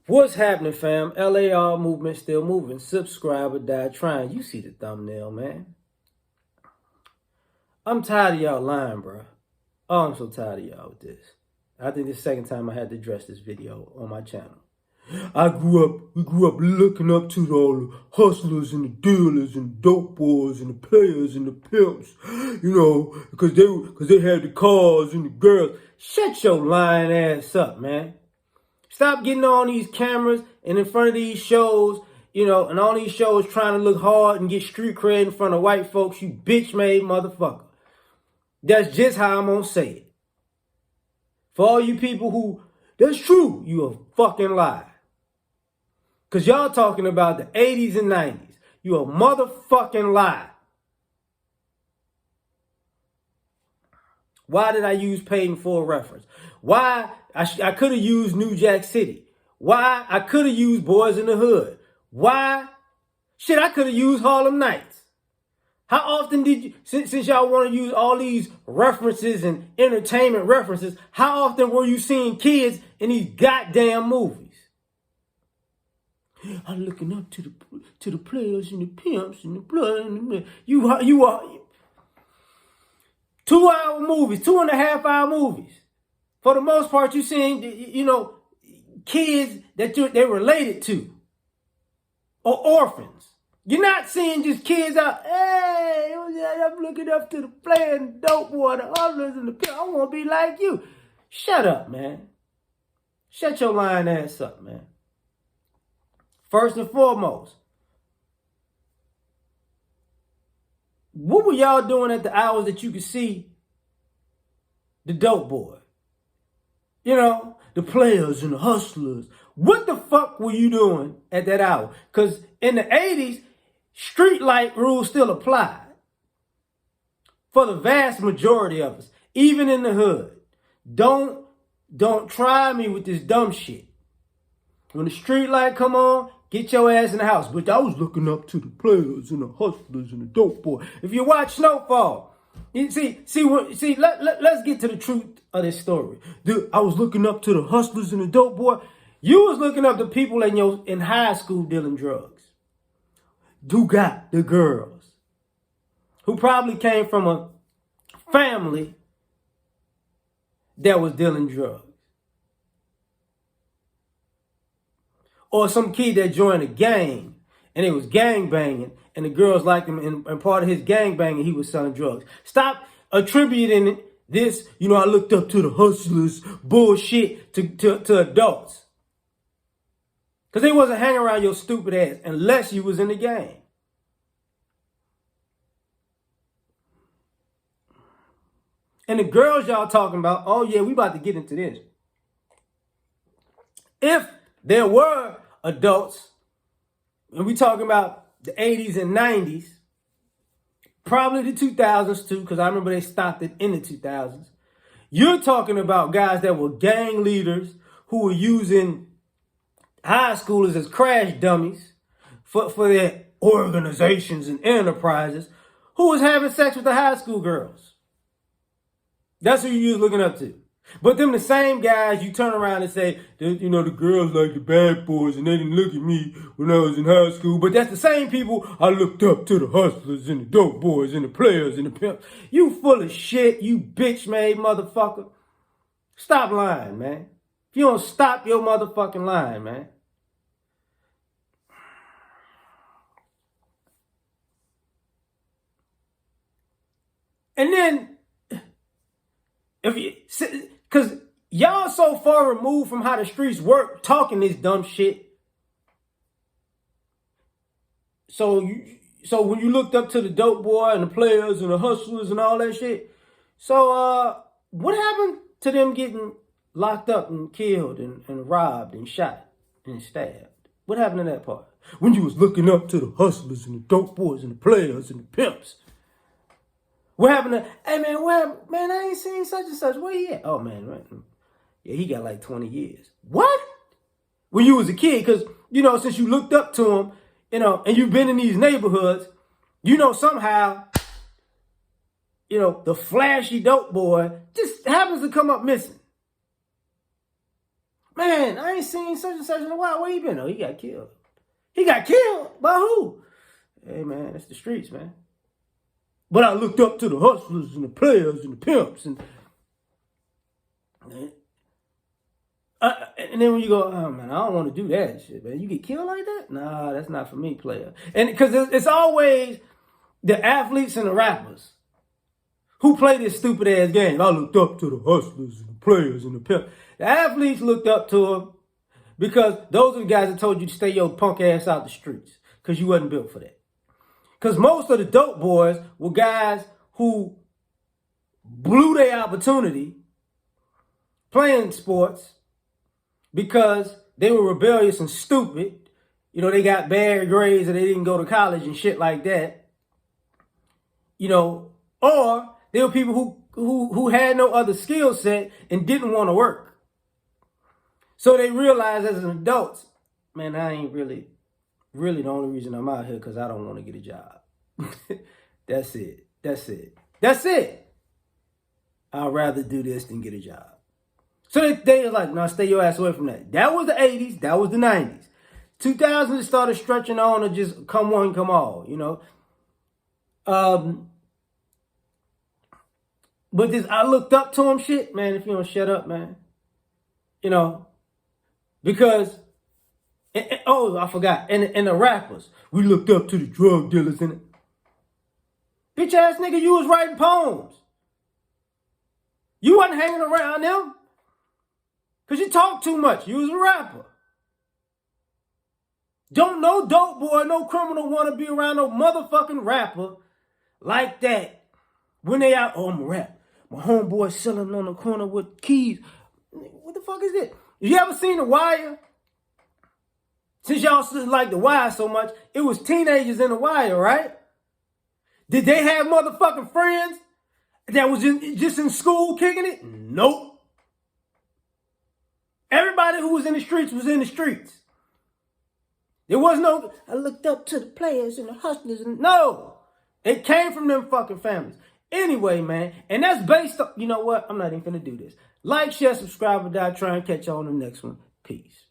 What's happening, fam? L.A.R. movement still moving. Subscribe or die trying. You see the thumbnail, man. I'm tired of y'all lying, bro. Oh, I'm so tired of y'all with this. I think this is the second time I had to address this video on my channel. We grew up looking up to all the hustlers and the dealers and the dope boys and the players and the pimps, because they had the cars and the girls. Shut your lying ass up, man. Stop getting on these cameras and in front of these shows, and all these shows trying to look hard and get street cred in front of white folks, you bitch-made motherfucker. That's just how I'm gonna say it. For all you people who, that's true, you a fucking lie. Because y'all talking about the 80s and 90s. You a motherfucking lie. Why did I use paid in full reference? Why? I could have used New Jack City. Why? I could have used Boys in the Hood. Why? Shit, I could have used Harlem Nights. How often did you, since y'all want to use all these references and entertainment references, how often were you seeing kids in these goddamn movies? I'm looking up to the players and the pimps and the blood and the, you are 2-hour movies, 2.5-hour movies. For the most part, you're seeing, kids that they're related to. Or orphans. You're not seeing just kids out, hey, I'm looking up to the player and the dope boy, the others and the pimp. I want to be like you. Shut up, man. Shut your lying ass up, man. First and foremost, what were y'all doing at the hours that you could see the dope boy? The players and the hustlers. What the fuck were you doing at that hour? Because in the 80s, street light rules still applied. For the vast majority of us, even in the hood. Don't try me with this dumb shit. When the street light come on, get your ass in the house. But I was looking up to the players and the hustlers and the dope boy. If you watch Snowfall, let's get to the truth of this story. I was looking up to the hustlers and the dope boy. You was looking up to people in high school dealing drugs. Who got the girls? Who probably came from a family that was dealing drugs. Or some kid that joined a gang and it was gang banging and the girls liked him and part of his gang banging he was selling drugs. Stop attributing this, I looked up to the hustlers bullshit to adults. Because they wasn't hanging around your stupid ass unless you was in the gang. And the girls y'all talking about, oh yeah, we about to get into this. If there were adults, and we talking about the 80s and 90s, probably the 2000s too, because I remember they stopped it in the 2000s. You're talking about guys that were gang leaders who were using high schoolers as crash dummies for their organizations and enterprises, who was having sex with the high school girls. That's who you was looking up to. But them the same guys you turn around and say, the girls like the bad boys and they didn't look at me when I was in high school. But that's the same people I looked up to, the hustlers and the dope boys and the players and the pimps. You full of shit, you bitch-made motherfucker. Stop lying, man. If you don't stop your motherfucking lying, man. And then, because y'all so far removed from how the streets work, talking this dumb shit. So when you looked up to the dope boy and the players and the hustlers and all that shit, so what happened to them getting locked up and killed and robbed and shot and stabbed? What happened to that part? When you was looking up to the hustlers and the dope boys and the players and the pimps. What happened to, hey man, man, I ain't seen such and such. Where he at? Oh man, right. Yeah, he got like 20 years. What? When you was a kid, because, since you looked up to him, and you've been in these neighborhoods, somehow, the flashy dope boy just happens to come up missing. Man, I ain't seen such and such in a while. Where he been? Oh, he got killed. He got killed? By who? Hey, man, it's the streets, man. But I looked up to the hustlers and the players and the pimps. And then when you go, oh, man, I don't want to do that shit, man. You get killed like that? Nah, that's not for me, player. And because it's always the athletes and the rappers who play this stupid ass game. I looked up to the hustlers and the players and the pimps. The athletes looked up to them because those are the guys that told you to stay your punk ass out the streets because you wasn't built for that. Because most of the dope boys were guys who blew their opportunity playing sports because they were rebellious and stupid. You know, they got bad grades and they didn't go to college and shit like that. You know, or they were people who had no other skill set and didn't want to work. So they realized as an adult, man, I ain't really the only reason I'm out here because I don't want to get a job. That's it. I'd rather do this than get a job. So they was like, no, stay your ass away from that. That was the 80s. That was the 90s. 2000s started stretching on to just come one, come all, you know. But this, I looked up to him shit, man, if you don't shut up, man. You know, because, I forgot, and the rappers, we looked up to the drug dealers in it. Bitch ass nigga, you was writing poems. You wasn't hanging around them. Because you talk too much. You was a rapper. Don't no dope boy, no criminal want to be around no motherfucking rapper like that. When they out, oh, I'm a rap. My homeboy selling on the corner with keys. What the fuck is this? You ever seen The Wire? Since y'all like The Wire so much, it was teenagers in The Wire, right? Did they have motherfucking friends that was just in school kicking it? Nope. Everybody who was in the streets was in the streets. There was no, I looked up to the players and the hustlers. And no. It came from them fucking families. Anyway, man, and that's based on, you know what? I'm not even gonna do this. Like, share, subscribe, or die. Try and catch you on the next one. Peace.